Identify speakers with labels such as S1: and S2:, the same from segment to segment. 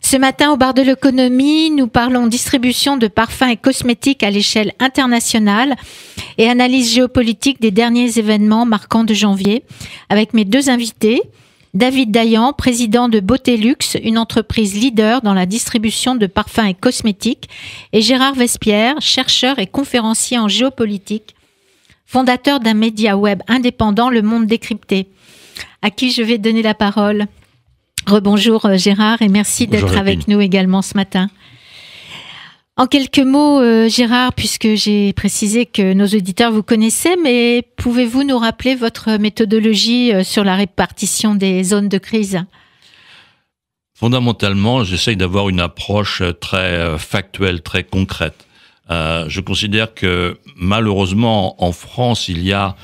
S1: Ce matin, au bar de l'économie, nous parlons distribution de parfums et cosmétiques à l'échelle internationale et analyse géopolitique des derniers événements marquants de janvier avec mes deux invités. David Dayan, président de Beauté Luxe, une entreprise leader dans la distribution de parfums et cosmétiques, et Gérard Vespierre, chercheur et conférencier en géopolitique, fondateur d'un média web indépendant, Le Monde Décrypté, à qui je vais donner la parole. Rebonjour Gérard et merci d'être avec nous également ce matin. En quelques mots, Gérard, puisque j'ai précisé que nos auditeurs vous connaissaient, mais pouvez-vous nous rappeler votre méthodologie sur la répartition des zones de crise ?
S2: Fondamentalement, j'essaye d'avoir une approche très factuelle, très concrète. Je considère que malheureusement, en France, il y a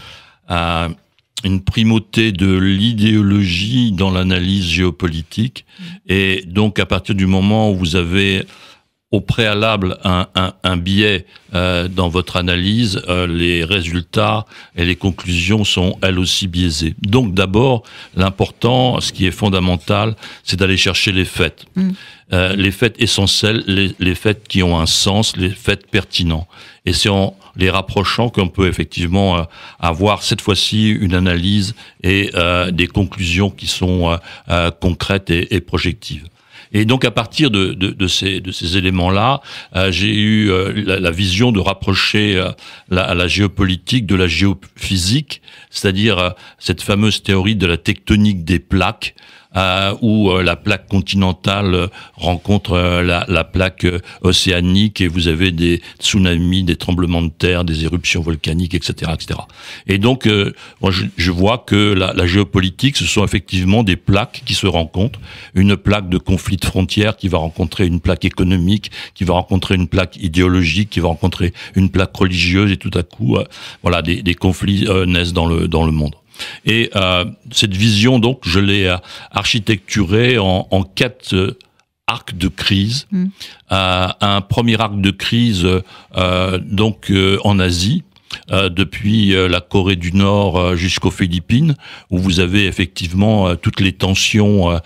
S2: une primauté de l'idéologie dans l'analyse géopolitique. Et donc, à partir du moment où vous avez au préalable un biais dans votre analyse, les résultats et les conclusions sont elles aussi biaisées. Donc d'abord, l'important, ce qui est fondamental, c'est d'aller chercher les faits. Les faits essentiels, les faits qui ont un sens, les faits pertinents. Et c'est en les rapprochant qu'on peut effectivement avoir cette fois-ci une analyse et des conclusions qui sont concrètes et projectives. Et donc à partir de ces éléments-là, j'ai eu la vision de rapprocher la géopolitique de la géophysique, c'est-à-dire cette fameuse théorie de la tectonique des plaques, où la plaque continentale rencontre la plaque océanique et vous avez des tsunamis, des tremblements de terre, des éruptions volcaniques, etc., etc. Et donc, moi, je vois que la géopolitique, ce sont effectivement des plaques qui se rencontrent. Une plaque de conflit de frontières qui va rencontrer une plaque économique, qui va rencontrer une plaque idéologique, qui va rencontrer une plaque religieuse, et tout à coup, voilà, des conflits naissent dans le monde. Et cette vision, donc, je l'ai architecturée en 4 arcs de crise. Un premier arc de crise, donc en Asie, depuis la Corée du Nord jusqu'aux Philippines, où vous avez effectivement toutes les tensions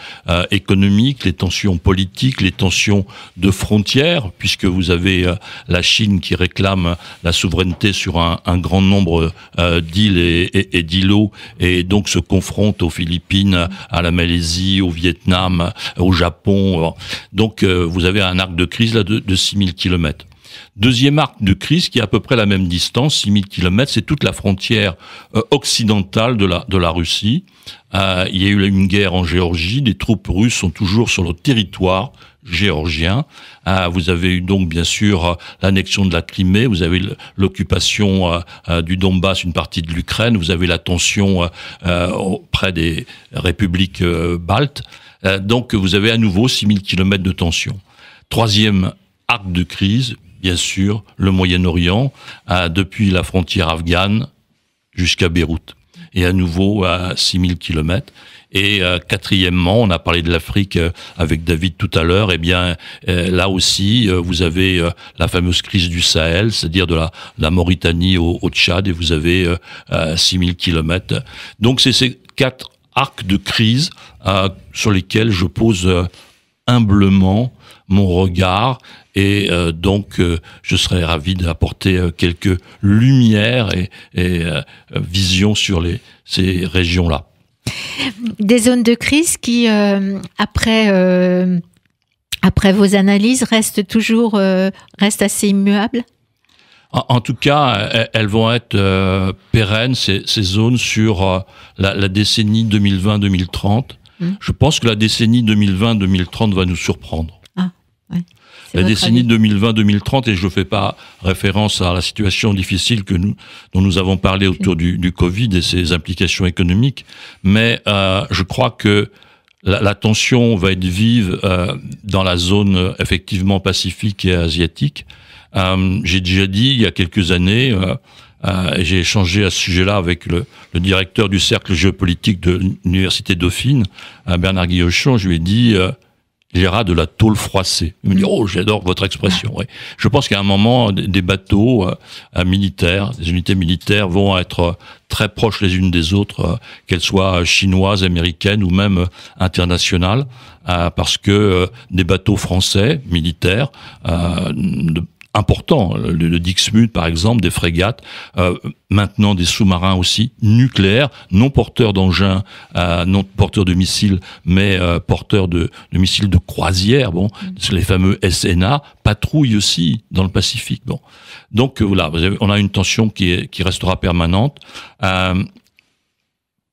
S2: économiques, les tensions politiques, les tensions de frontières, puisque vous avez la Chine qui réclame la souveraineté sur un grand nombre d'îles et d'îlots, et donc se confronte aux Philippines, à la Malaisie, au Vietnam, au Japon. Donc vous avez un arc de crise là de 6000 kilomètres. Deuxième arc de crise qui est à peu près la même distance, 6000 kilomètres, c'est toute la frontière occidentale de la Russie. Il y a eu une guerre en Géorgie, des troupes russes sont toujours sur le territoire géorgien. Vous avez eu donc bien sûr l'annexion de la Crimée, vous avez l'occupation du Donbass, une partie de l'Ukraine, vous avez la tension près des républiques baltes. Donc vous avez à nouveau 6000 kilomètres de tension. Troisième arc de crise, bien sûr, le Moyen-Orient, depuis la frontière afghane jusqu'à Beyrouth. Et à nouveau à 6000 kilomètres. Et quatrièmement, on a parlé de l'Afrique avec David tout à l'heure, eh bien là aussi, vous avez la fameuse crise du Sahel, c'est-à-dire de la Mauritanie au Tchad, et vous avez 6000 kilomètres. Donc c'est ces 4 arcs de crise sur lesquels je pose humblement mon regard, et donc je serais ravi d'apporter quelques lumières et visions sur ces régions-là.
S1: Des zones de crise qui, après vos analyses, restent assez immuables?
S2: En tout cas, elles vont être pérennes, ces zones, sur la décennie 2020-2030. Je pense que la décennie 2020-2030 va nous surprendre. La décennie 2020-2030, et je ne fais pas référence à la situation difficile dont nous avons parlé autour du Covid et ses implications économiques, mais je crois que la tension va être vive dans la zone effectivement pacifique et asiatique. J'ai déjà dit il y a quelques années, et j'ai échangé à ce sujet-là avec le directeur du cercle géopolitique de l'Université Dauphine, Bernard Guillochon, je lui ai dit il y aura de la tôle froissée. Il me dit, oh, j'adore votre expression. Oui. Je pense qu'à un moment, des bateaux militaires, des unités militaires vont être très proches les unes des autres, qu'elles soient chinoises, américaines ou même internationales, parce que des bateaux français militaires importants, le Dixmude par exemple, des frégates, maintenant des sous-marins aussi, nucléaires, non porteurs d'engins, non porteurs de missiles, mais porteurs de missiles de croisière, bon, les fameux SNA, patrouillent aussi dans le Pacifique. Bon. Donc voilà, on a une tension qui restera permanente.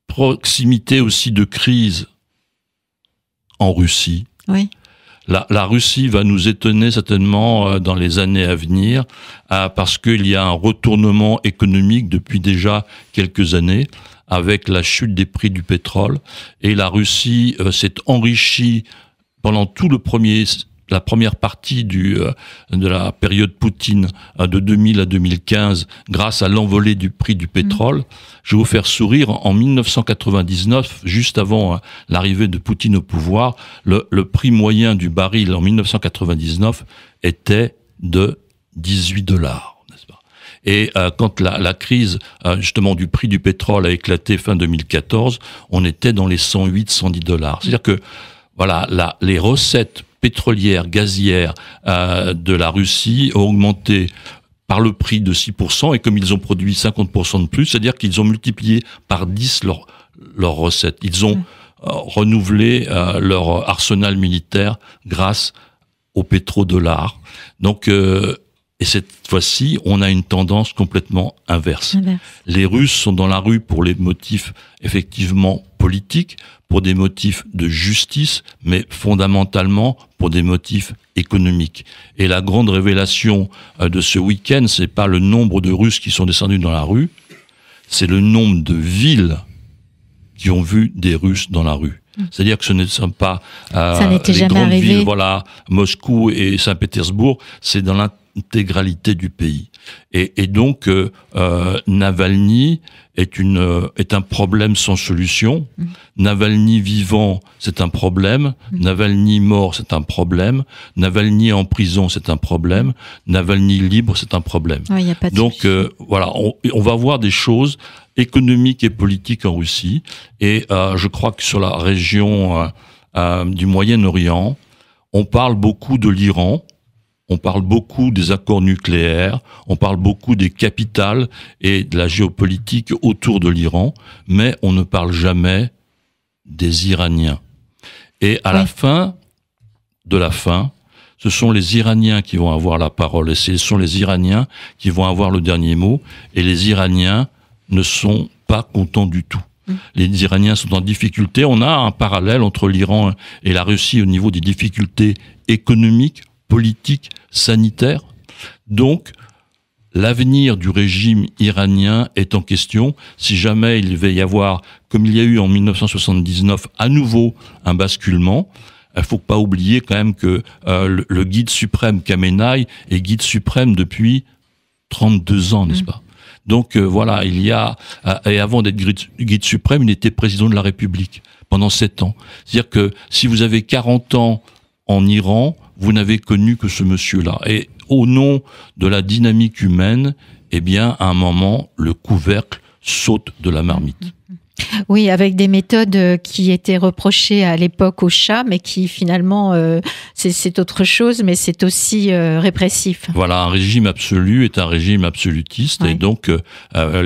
S2: Proximité aussi de crise en Russie.
S1: Oui.
S2: La Russie va nous étonner certainement dans les années à venir parce qu'il y a un retournement économique depuis déjà quelques années avec la chute des prix du pétrole et la Russie s'est enrichie pendant tout la première partie de la période Poutine de 2000 à 2015 grâce à l'envolée du prix du pétrole. Je vais vous faire sourire, en 1999, juste avant l'arrivée de Poutine au pouvoir, le prix moyen du baril en 1999 était de $18, n'est-ce pas? Et quand la crise justement du prix du pétrole a éclaté fin 2014, on était dans les $108-110. C'est-à-dire que voilà, les recettes pétrolières, gazières de la Russie ont augmenté par le prix de 6%, et comme ils ont produit 50% de plus, c'est-à-dire qu'ils ont multiplié par 10 leurs recettes. Ils ont renouvelé leur arsenal militaire grâce au pétrodollar. Donc, et cette fois-ci, on a une tendance complètement inverse. Les Russes sont dans la rue pour les motifs effectivement politiques, pour des motifs de justice, mais fondamentalement pour des motifs économiques. Et la grande révélation de ce week-end, c'est pas le nombre de Russes qui sont descendus dans la rue, c'est le nombre de villes qui ont vu des Russes dans la rue. C'est-à-dire que ce ne sont pas les grandes
S1: arrivé.
S2: villes, voilà, Moscou et Saint-Pétersbourg, c'est dans l'intégralité du pays. Et donc, Navalny est un problème sans solution. Navalny vivant, c'est un problème. Navalny mort, c'est un problème. Navalny en prison, c'est un problème. Navalny libre, c'est un problème.
S1: Ouais, y a pas de
S2: donc, voilà, on va voir des choses économiques et politiques en Russie. Et je crois que sur la région du Moyen-Orient, on parle beaucoup de l'Iran. On parle beaucoup des accords nucléaires, on parle beaucoup des capitales et de la géopolitique autour de l'Iran, mais on ne parle jamais des Iraniens. Et à la fin de la fin, ce sont les Iraniens qui vont avoir la parole, et ce sont les Iraniens qui vont avoir le dernier mot, et les Iraniens ne sont pas contents du tout. Les Iraniens sont en difficulté. On a un parallèle entre l'Iran et la Russie au niveau des difficultés économiques, politique, sanitaire. Donc, l'avenir du régime iranien est en question. Si jamais il va y avoir, comme il y a eu en 1979, à nouveau un basculement, il faut pas oublier quand même que le guide suprême Khamenei est guide suprême depuis 32 ans, n'est-ce pas? Donc voilà, il y a, et avant d'être guide suprême, il était président de la République pendant 7 ans. C'est-à-dire que si vous avez 40 ans en Iran, vous n'avez connu que ce monsieur-là. Et au nom de la dynamique humaine, eh bien, à un moment, le couvercle saute de la marmite.
S1: Oui, avec des méthodes qui étaient reprochées à l'époque au Shah, mais qui finalement, c'est autre chose, mais c'est aussi répressif.
S2: Voilà, un régime absolu est un régime absolutiste, et donc la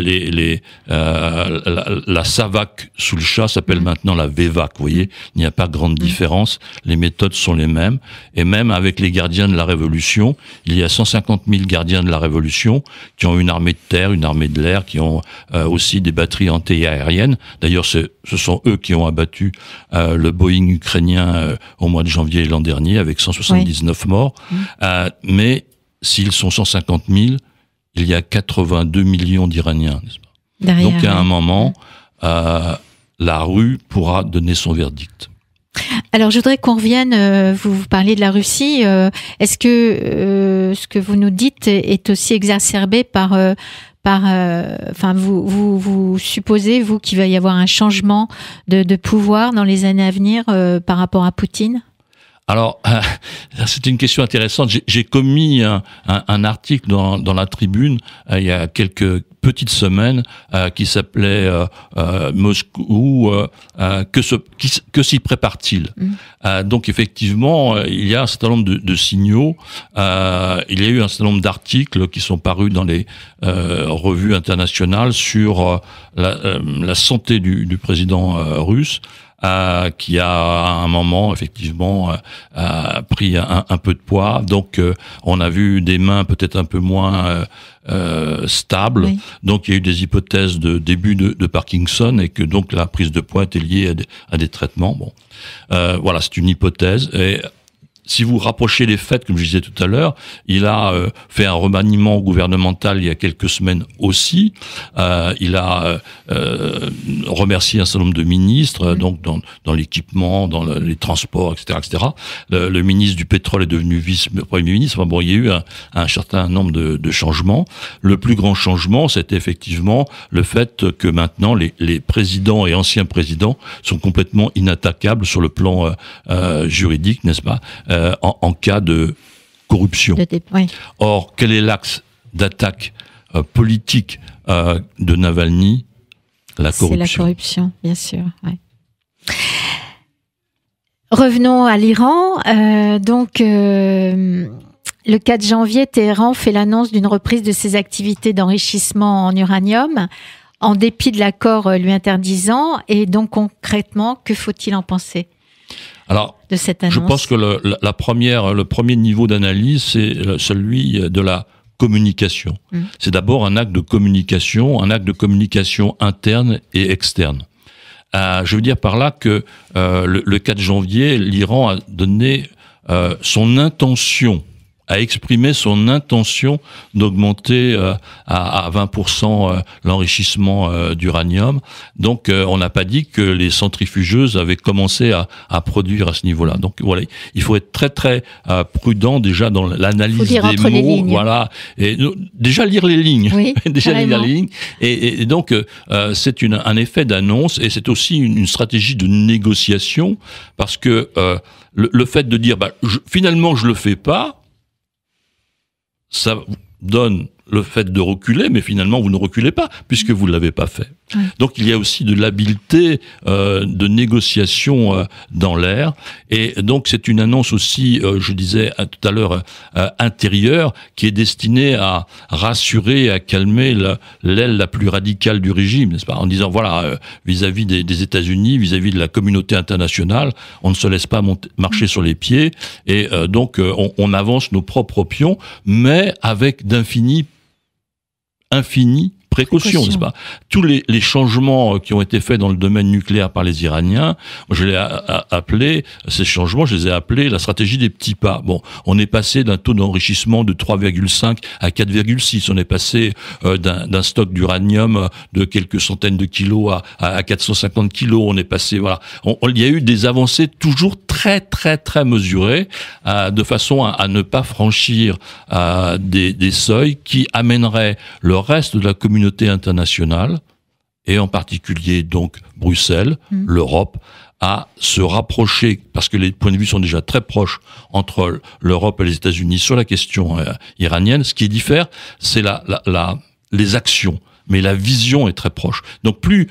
S2: SAVAK sous le Shah s'appelle maintenant la VEVAK, vous voyez, il n'y a pas grande différence, les méthodes sont les mêmes, et même avec les gardiens de la Révolution, il y a 150 000 gardiens de la Révolution qui ont une armée de terre, une armée de l'air, qui ont aussi des batteries anti-aériennes. D'ailleurs, ce sont eux qui ont abattu le Boeing ukrainien au mois de janvier l'an dernier avec 179 morts. Mais s'ils sont 150 000, il y a 82 millions d'Iraniens, n'est-ce pas? Derrière, donc à un moment, la rue pourra donner son verdict.
S1: Alors, je voudrais qu'on revienne, vous parliez de la Russie. Est-ce que ce que vous nous dites est aussi exacerbé par vous supposez, vous, qu'il va y avoir un changement de pouvoir dans les années à venir par rapport à Poutine?
S2: Alors, c'est une question intéressante. J'ai commis un article dans la Tribune il y a quelques petites semaines qui s'appelait Moscou, que s'y prépare-t-il? Donc effectivement, il y a un certain nombre de signaux. Il y a eu un certain nombre d'articles qui sont parus dans les revues internationales sur la santé du président russe. Qui a à un moment effectivement pris un peu de poids. Donc on a vu des mains peut-être un peu moins stables. Oui. Donc il y a eu des hypothèses de début de Parkinson et que donc la prise de poids était liée à des traitements. Bon, voilà, c'est une hypothèse. Et si vous rapprochez les faits, comme je disais tout à l'heure, il a fait un remaniement gouvernemental il y a quelques semaines aussi. Il a remercié un certain nombre de ministres, donc dans l'équipement, dans les transports, etc., etc. Le ministre du pétrole est devenu vice-premier ministre. Enfin bon, il y a eu un certain nombre de changements. Le plus grand changement, c'est effectivement le fait que maintenant les présidents et anciens présidents sont complètement inattaquables sur le plan juridique, n'est-ce pas? En cas de corruption. Oui. Or, quel est l'axe d'attaque politique de Navalny? La corruption.
S1: C'est la corruption, bien sûr. Ouais. Revenons à l'Iran. Le 4 janvier, Téhéran fait l'annonce d'une reprise de ses activités d'enrichissement en uranium, en dépit de l'accord lui interdisant. Et donc, concrètement, que faut-il en penser ?
S2: Alors,
S1: de cette annonce.
S2: Je pense que le premier niveau d'analyse, c'est celui de la communication. C'est d'abord un acte de communication interne et externe. Je veux dire par là que le 4 janvier, l'Iran a donné son intention, a exprimé son intention d'augmenter à 20% l'enrichissement d'uranium. Donc, on n'a pas dit que les centrifugeuses avaient commencé à produire à ce niveau-là. Donc, voilà, il faut être très très prudent déjà dans l'analyse des mots. Voilà, et déjà lire les lignes.
S1: Oui,
S2: déjà lire les lignes. Et donc, c'est un effet d'annonce et c'est aussi une stratégie de négociation parce que le fait de dire finalement je le fais pas, ça donne le fait de reculer, mais finalement vous ne reculez pas puisque vous ne l'avez pas fait. Donc il y a aussi de l'habileté de négociation dans l'air, et donc c'est une annonce aussi, je disais tout à l'heure, intérieure, qui est destinée à rassurer et à calmer l'aile la plus radicale du régime, n'est-ce pas, en disant voilà, vis-à-vis des États-Unis, vis-à-vis de la communauté internationale, on ne se laisse pas marcher sur les pieds, et donc on avance nos propres pions, mais avec d'infinies précautions, n'est-ce pas? Tous les changements qui ont été faits dans le domaine nucléaire par les Iraniens, je les ai appelés la stratégie des petits pas. Bon, on est passé d'un taux d'enrichissement de 3,5 à 4,6. On est passé d'un stock d'uranium de quelques centaines de kilos à 450 kilos. On est passé, voilà. Il y a eu des avancées toujours très, très, très mesurées, de façon à ne pas franchir des seuils qui amèneraient le reste de la communauté internationale, et en particulier donc Bruxelles, l'Europe, à se rapprocher, parce que les points de vue sont déjà très proches entre l'Europe et les États-Unis sur la question iranienne. Ce qui diffère, c'est les actions. Mais la vision est très proche. Donc plus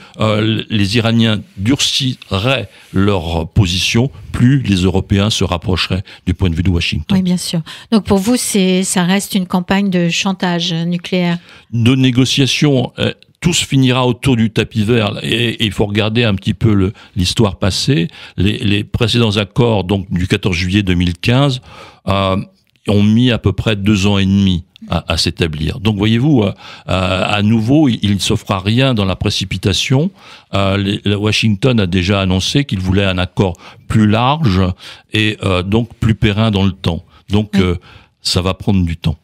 S2: les Iraniens durciraient leur position, plus les Européens se rapprocheraient du point de vue de Washington.
S1: Oui, bien sûr. Donc pour vous, ça reste une campagne de chantage nucléaire.
S2: De négociation, tout se finira autour du tapis vert. Et il faut regarder un petit peu l'histoire passée. Les précédents accords, donc du 14 juillet 2015, ont mis à peu près 2 ans et demi à s'établir. Donc voyez-vous, à nouveau, il ne se fera rien dans la précipitation. Washington a déjà annoncé qu'il voulait un accord plus large et donc plus périn dans le temps. Donc ça va prendre du temps.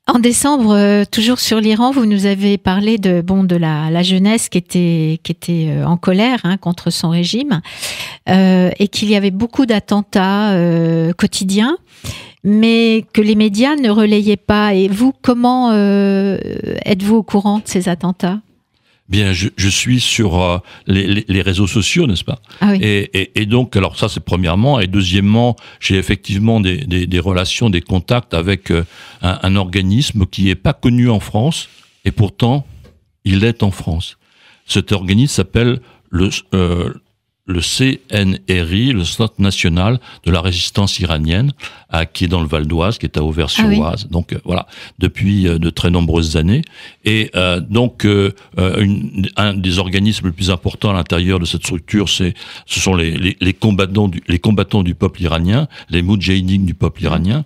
S1: En décembre, toujours sur l'Iran, vous nous avez parlé de la jeunesse qui était en colère contre son régime, et qu'il y avait beaucoup d'attentats quotidiens, mais que les médias ne relayaient pas. Et vous, comment êtes-vous au courant de ces attentats ?
S2: Bien, je suis sur les réseaux sociaux, n'est-ce pas?
S1: Ah oui.
S2: Et donc, alors ça c'est premièrement, et deuxièmement, j'ai effectivement des relations, des contacts avec un organisme qui est pas connu en France, et pourtant il est en France. Cet organisme s'appelle le CNRI, le Centre national de la résistance iranienne, qui est dans le Val d'Oise, qui est à Auvers-sur-Oise. Donc voilà, depuis de très nombreuses années. Et donc un des organismes les plus importants à l'intérieur de cette structure, ce sont les combattants du peuple iranien, les moudjahidines du peuple iranien.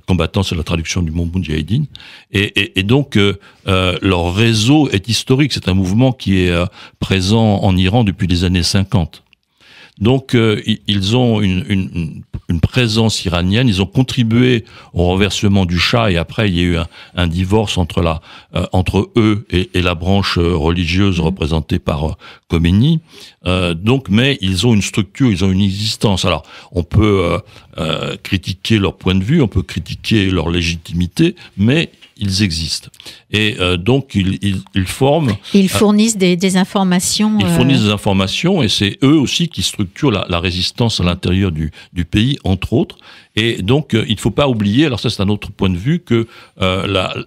S2: Combattants, c'est la traduction du mot moudjahidine. Et donc leur réseau est historique. C'est un mouvement qui est présent en Iran depuis les années 50. Donc ils ont une présence iranienne, ils ont contribué au renversement du Shah, et après il y a eu un divorce entre eux et la branche religieuse représentée par Khomeini. Donc, mais ils ont une structure, ils ont une existence. Alors, on peut critiquer leur point de vue, on peut critiquer leur légitimité, mais ils existent. Et donc, ils forment...
S1: Ils fournissent des informations.
S2: Ils fournissent des informations, et c'est eux aussi qui structurent la résistance à l'intérieur du pays, entre autres. Et donc, il ne faut pas oublier, alors ça c'est un autre point de vue, que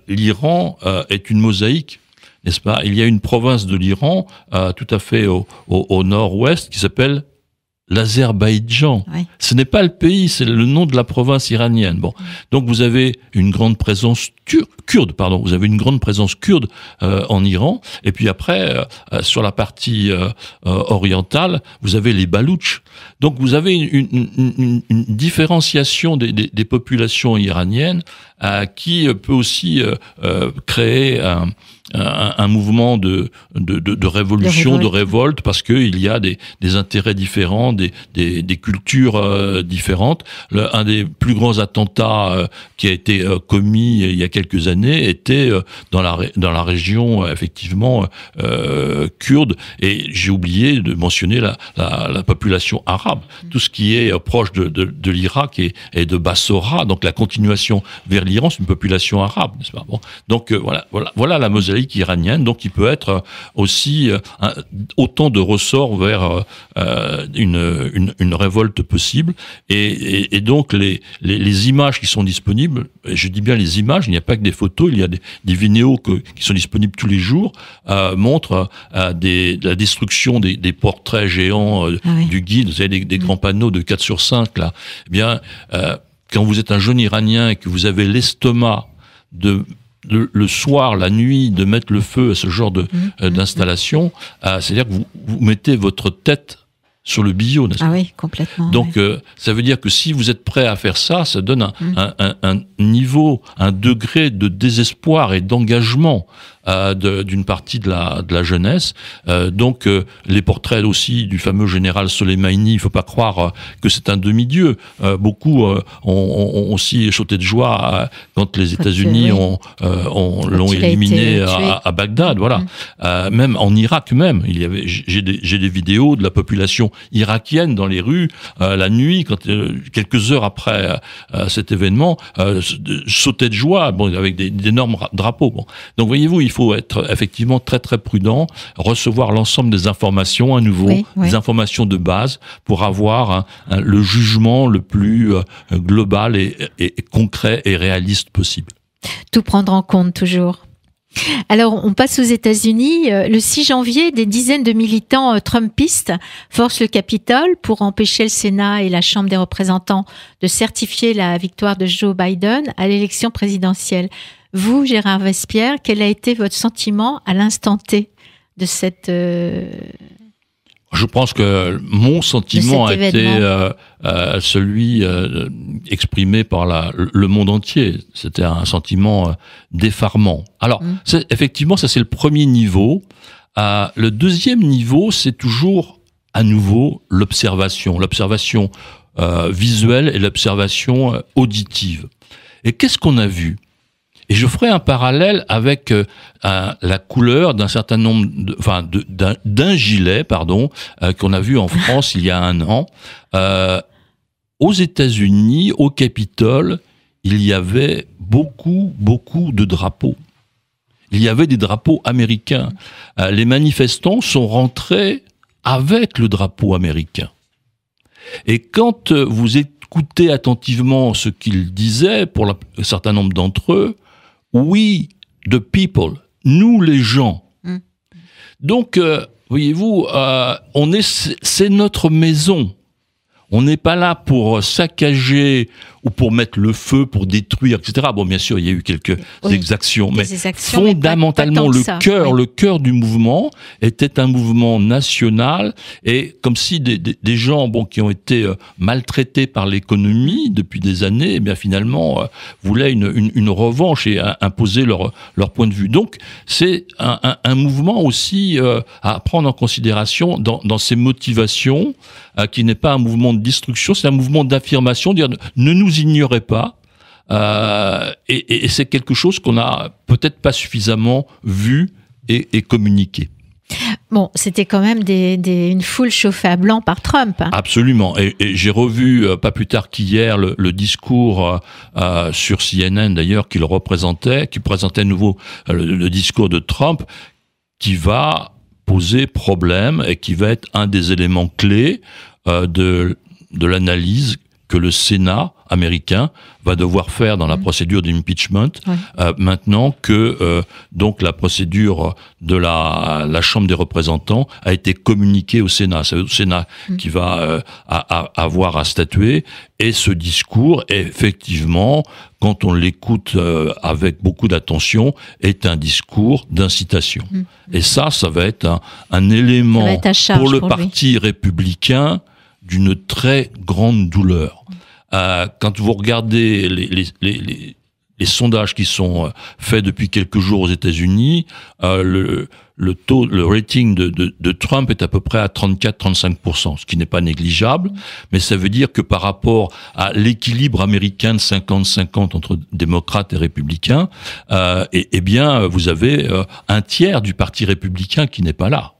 S2: l'Iran est une mosaïque, n'est-ce pas? Il y a une province de l'Iran, tout à fait au nord-ouest, qui s'appelle l'Azerbaïdjan. Oui. Ce n'est pas le pays, c'est le nom de la province iranienne. Bon, donc vous avez une grande présence kurde, vous avez une grande présence kurde en Iran, et puis après sur la partie orientale, vous avez les Baloutches. Donc vous avez une différenciation des populations iraniennes qui peut aussi créer un mouvement de révolution, de révolte, parce qu'il y a des intérêts différents, des cultures différentes. Un des plus grands attentats qui a été commis il y a quelques années était dans la région effectivement kurde, et j'ai oublié de mentionner la population arabe, tout ce qui est proche de l'Irak et de Bassora, donc la continuation vers l'Iran, c'est une population arabe, n'est-ce pas? Bon, donc voilà la mosaïque iranienne, donc il peut être aussi autant de ressorts vers une révolte possible, et donc les images qui sont disponibles, je dis bien les images, il n'y a pas que des photos, il y a des vidéos qui sont disponibles tous les jours, montrent la destruction des portraits géants du guide, vous avez des grands panneaux de 4/5 là. Eh bien, quand vous êtes un jeune Iranien et que vous avez l'estomac le soir, la nuit, de mettre le feu à ce genre d'installation, c'est-à-dire que vous mettez votre tête sur le billot, n'est-ce pas?
S1: Ah oui, complètement.
S2: Donc, ça veut dire que si vous êtes prêt à faire ça, ça donne un niveau, un degré de désespoir et d'engagement d'une partie de la jeunesse. Donc, les portraits aussi du fameux général Soleimani, il faut pas croire que c'est un demi-dieu. Beaucoup ont aussi sauté de joie quand les États-Unis l'ont éliminé à Bagdad. Voilà. Même en Irak même, j'ai des vidéos de la population irakienne dans les rues la nuit, quelques heures après cet événement, sautait de joie, avec d'énormes drapeaux. Bon. Donc, voyez-vous, il faut être effectivement très très prudent, recevoir l'ensemble des informations à nouveau, des informations de base, pour avoir le jugement le plus global et concret et réaliste possible.
S1: Tout prendre en compte toujours. Alors, on passe aux États-Unis. Le 6 janvier, des dizaines de militants trumpistes forcent le Capitole pour empêcher le Sénat et la Chambre des représentants de certifier la victoire de Joe Biden à l'élection présidentielle. Vous, Gérard Vespierre, quel a été votre sentiment à l'instant T de cette...
S2: Je pense que mon sentiment a été celui exprimé par le monde entier. C'était un sentiment d'effarement. Alors, effectivement, ça c'est le premier niveau. Le deuxième niveau, c'est toujours à nouveau l'observation visuelle et l'observation auditive. Et qu'est-ce qu'on a vu ? Et je ferai un parallèle avec la couleur d'un certain nombre, d'un gilet, qu'on a vu en France il y a un an. Aux États-Unis, au Capitole, il y avait beaucoup de drapeaux. il y avait des drapeaux américains. Les manifestants sont rentrés avec le drapeau américain. Et quand vous écoutez attentivement ce qu'ils disaient, pour un certain nombre d'entre eux, we, the people, nous les gens. Donc, voyez-vous, c'est notre maison. On n'est pas là pour saccager ou pour mettre le feu, pour détruire, etc. Bon, bien sûr, il y a eu quelques exactions, mais fondamentalement, le cœur du mouvement était un mouvement national, et comme si des gens, qui ont été maltraités par l'économie depuis des années, eh bien finalement voulaient une revanche et imposer leur point de vue. Donc, c'est un mouvement aussi à prendre en considération dans ses motivations, qui n'est pas un mouvement de destruction, c'est un mouvement d'affirmation, dire ne nous ignorez pas, et c'est quelque chose qu'on n'a peut-être pas suffisamment vu et communiqué.
S1: Bon, c'était quand même une foule chauffée à blanc par Trump. Hein.
S2: Absolument, et j'ai revu pas plus tard qu'hier le discours sur CNN d'ailleurs qui présentait à nouveau le discours de Trump, qui va poser problème et qui va être un des éléments clés de l'analyse que le Sénat américain va devoir faire dans la procédure d'impeachment, maintenant que donc la procédure de la Chambre des représentants a été communiquée au Sénat. C'est le Sénat qui va avoir à statuer, et ce discours, effectivement, quand on l'écoute avec beaucoup d'attention, est un discours d'incitation. Et ça va être un élément pour le Parti républicain d'une très grande douleur. Quand vous regardez les sondages qui sont faits depuis quelques jours aux États-Unis, le rating de Trump est à peu près à 34-35%, ce qui n'est pas négligeable, mais ça veut dire que par rapport à l'équilibre américain de 50-50 entre démocrates et républicains, eh bien, vous avez un tiers du Parti républicain qui n'est pas là.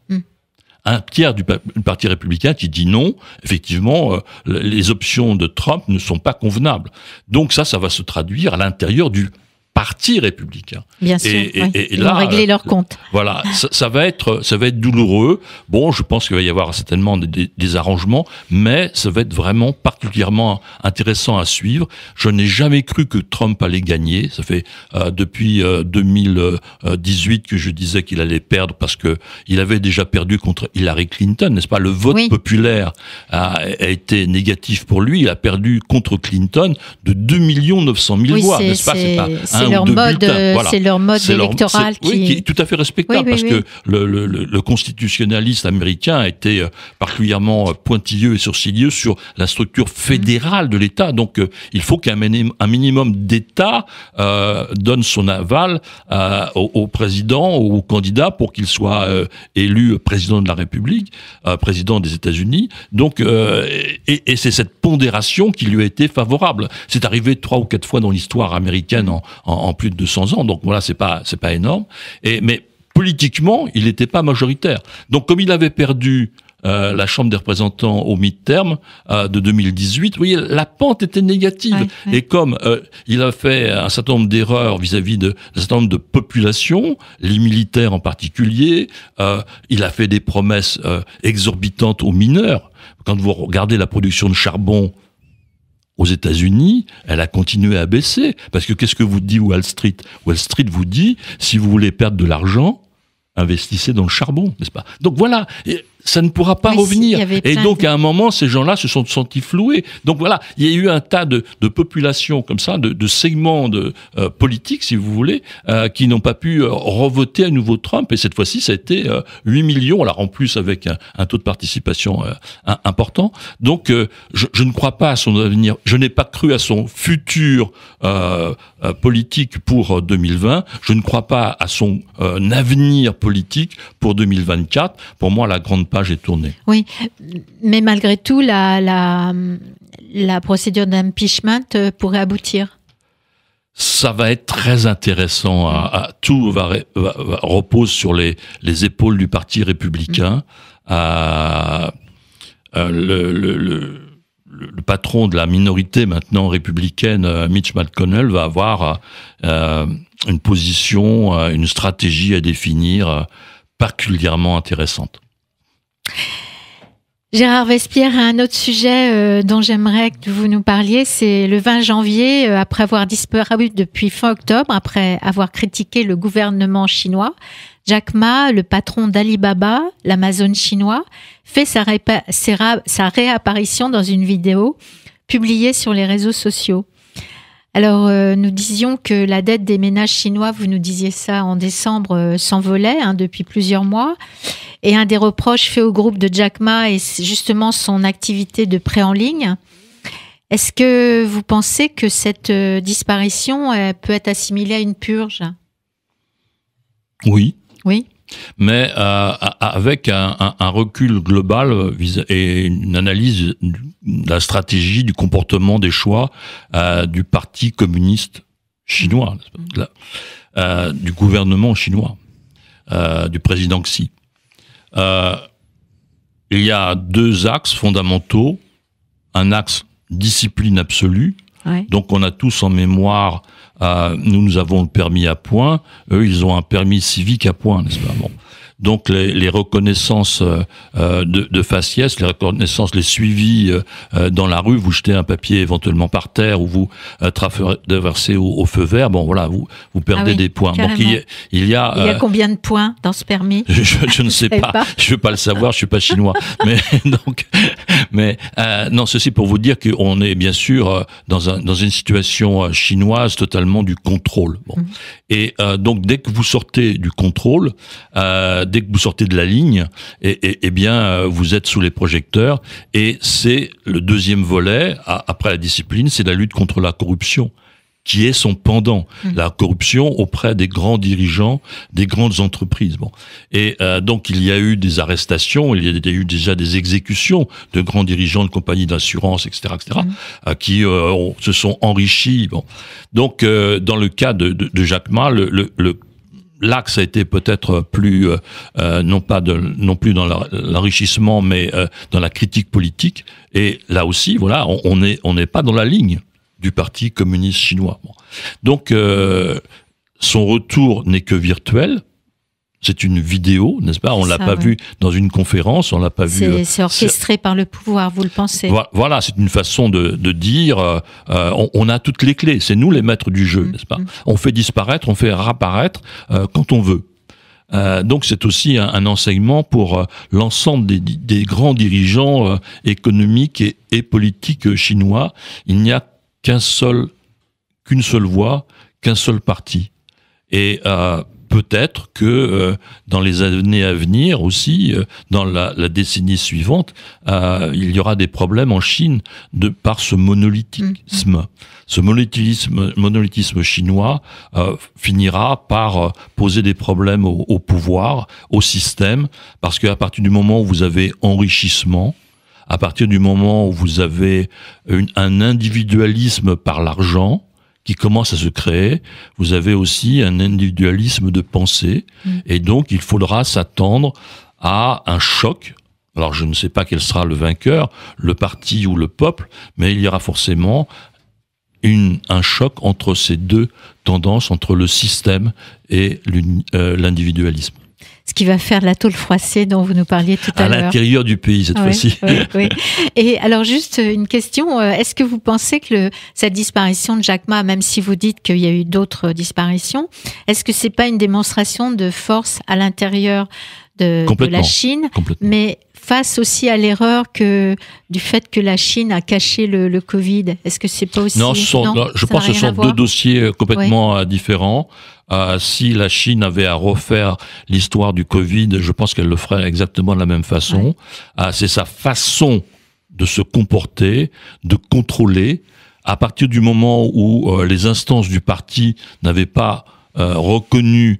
S2: Un tiers du Parti républicain qui dit non, effectivement, les options de Trump ne sont pas convenables. Donc ça va se traduire à l'intérieur du Parti républicain.
S1: Bien sûr, ils vont régler leur compte.
S2: Voilà, ça va être douloureux. Bon, je pense qu'il va y avoir certainement des arrangements, mais ça va être vraiment particulièrement intéressant à suivre. Je n'ai jamais cru que Trump allait gagner. Ça fait depuis 2018 que je disais qu'il allait perdre, parce que il avait déjà perdu contre Hillary Clinton, n'est-ce pas? Le vote populaire a été négatif pour lui. Il a perdu contre Clinton de 2 900 000 voix, n'est-ce pas? C'est pas
S1: c'est leur mode électoral
S2: qui est tout à fait respectable, parce que le constitutionnaliste américain a été particulièrement pointilleux et sourcilieux sur la structure fédérale de l'État. Donc il faut qu'un minimum d'État donne son aval au président ou au candidat pour qu'il soit élu président de la République, président des États-Unis. Donc et c'est cette pondération qui lui a été favorable. C'est arrivé 3 ou 4 fois dans l'histoire américaine en plus de 200 ans, donc voilà, c'est pas énorme. Mais politiquement, il n'était pas majoritaire. Donc comme il avait perdu la Chambre des représentants au midterm de 2018, vous voyez, la pente était négative. Et comme il a fait un certain nombre d'erreurs vis-à-vis d'un certain nombre de populations, les militaires en particulier, il a fait des promesses exorbitantes aux mineurs. Quand vous regardez la production de charbon aux États-Unis, elle a continué à baisser. Parce que qu'est-ce que vous dit Wall Street? Wall Street vous dit, si vous voulez perdre de l'argent, investissez dans le charbon, n'est-ce pas? Donc voilà, ça ne pourra pas revenir. Et donc, à un moment, ces gens-là se sont sentis floués. Donc voilà, il y a eu un tas de populations comme ça, de segments politiques, si vous voulez, qui n'ont pas pu revoter à nouveau Trump. Et cette fois-ci, ça a été 8 millions, alors en plus avec un taux de participation important. Donc, je ne crois pas à son avenir. Je n'ai pas cru à son futur politique pour 2020. Je ne crois pas à son avenir politique pour 2024. Pour moi, la grande page est tournée. Oui,
S1: mais malgré tout, la procédure d'impeachment pourrait aboutir.
S2: Ça va être très intéressant. Tout repose sur les épaules du Parti républicain. Le le patron de la minorité maintenant républicaine, Mitch McConnell, va avoir une position, une stratégie à définir particulièrement intéressante.
S1: Gérard Vespierre, un autre sujet dont j'aimerais que vous nous parliez, c'est le 20 janvier, après avoir disparu depuis fin octobre, après avoir critiqué le gouvernement chinois, Jack Ma, le patron d'Alibaba, l'Amazon chinois, fait sa réapparition dans une vidéo publiée sur les réseaux sociaux. Alors, nous disions que la dette des ménages chinois, vous nous disiez ça en décembre, s'envolait depuis plusieurs mois. Et un des reproches faits au groupe de Jack Ma est justement son activité de prêt en ligne. Est-ce que vous pensez que cette disparition peut être assimilée à une purge ?
S2: Oui.
S1: Oui.
S2: Mais avec un recul global et une analyse de la stratégie, du comportement, des choix du Parti communiste chinois, du gouvernement chinois, du président Xi. Il y a deux axes fondamentaux. Un axe discipline absolue. Ouais. Donc on a tous en mémoire, nous avons le permis à points, eux ils ont un permis civique à points, n'est-ce pas ? Bon. Donc les reconnaissances de faciès, les reconnaissances, les suivis dans la rue, vous jetez un papier éventuellement par terre ou vous traversez au feu vert, bon voilà, vous perdez des points. Donc il y a
S1: combien de points dans ce permis ?
S2: Je ne sais pas. Je veux pas le savoir, je suis pas chinois. Non, ceci pour vous dire qu'on est bien sûr dans une situation chinoise totalement du contrôle. Bon. Et donc dès que vous sortez du contrôle, dès que vous sortez de la ligne, eh bien, vous êtes sous les projecteurs. Et c'est le deuxième volet, après la discipline, c'est la lutte contre la corruption, qui est son pendant, la corruption auprès des grands dirigeants, des grandes entreprises. Bon. Et donc, il y a eu des arrestations, il y a eu déjà des exécutions de grands dirigeants de compagnies d'assurance, etc., qui se sont enrichis. Bon. Donc, dans le cas de Jack Ma, l'axe a été peut-être plus non plus dans l'enrichissement, mais dans la critique politique. Et là aussi, voilà, on n'est pas dans la ligne du Parti communiste chinois. Bon. Donc, son retour n'est que virtuel. C'est une vidéo, n'est-ce pas ? On l'a pas vu dans une conférence, on l'a pas vu.
S1: C'est orchestré par le pouvoir, vous le pensez ?
S2: Voilà, c'est une façon de dire. On a toutes les clés. C'est nous les maîtres du jeu, n'est-ce pas ? On fait disparaître, on fait réapparaître quand on veut. Donc c'est aussi un enseignement pour l'ensemble des grands dirigeants économiques et politiques chinois. Il n'y a qu'une seule voie, qu'un seul parti. Et peut-être que dans les années à venir aussi, dans la décennie suivante, il y aura des problèmes en Chine par ce monolithisme. Ce monolithisme chinois finira par poser des problèmes au pouvoir, au système, parce qu'à partir du moment où vous avez enrichissement, à partir du moment où vous avez un individualisme par l'argent, qui commence à se créer, vous avez aussi un individualisme de pensée, et donc il faudra s'attendre à un choc. Alors je ne sais pas quel sera le vainqueur, le parti ou le peuple, mais il y aura forcément un choc entre ces deux tendances, entre le système et l'individualisme.
S1: Ce qui va faire de la tôle froissée dont vous nous parliez tout à l'heure.
S2: À l'intérieur du pays, cette fois-ci.
S1: Oui. Et alors, juste une question. Est-ce que vous pensez que cette disparition de Jack Ma, même si vous dites qu'il y a eu d'autres disparitions, est-ce que c'est pas une démonstration de force à l'intérieur de la Chine, mais face aussi à l'erreur du fait que la Chine a caché le Covid? Est-ce que c'est pas aussi...
S2: Non, je pense que ce sont deux dossiers complètement différents. Si la Chine avait à refaire l'histoire du Covid, je pense qu'elle le ferait exactement de la même façon. C'est sa façon de se comporter, de contrôler. À partir du moment où les instances du parti n'avaient pas reconnu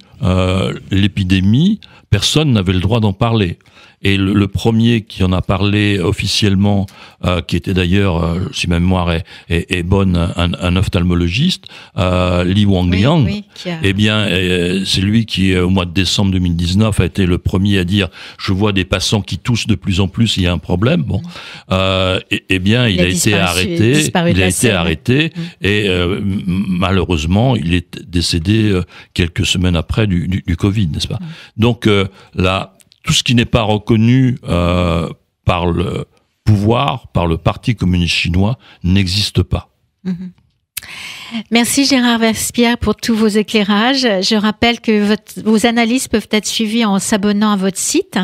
S2: l'épidémie, personne n'avait le droit d'en parler. Et le premier qui en a parlé officiellement, qui était d'ailleurs, si ma mémoire est bonne, un ophtalmologiste, Li Wangliang, eh bien, c'est lui qui, au mois de décembre 2019, a été le premier à dire « Je vois des passants qui toussent de plus en plus, il y a un problème ». Bon, eh bien, il a été arrêté, et malheureusement, il est décédé quelques semaines après du Covid, n'est-ce pas? Donc là, tout ce qui n'est pas reconnu par le pouvoir, par le Parti communiste chinois, n'existe pas.
S1: Merci Gérard Verspierre pour tous vos éclairages. Je rappelle que vos analyses peuvent être suivies en s'abonnant à votre site.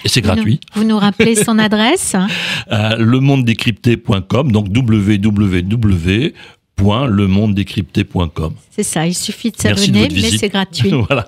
S2: Et c'est gratuit.
S1: Vous nous rappelez son adresse?
S2: lemondedécrypté.com, donc www.lemondedécrypté.com.
S1: C'est ça, il suffit de s'abonner, mais c'est gratuit.
S2: Voilà.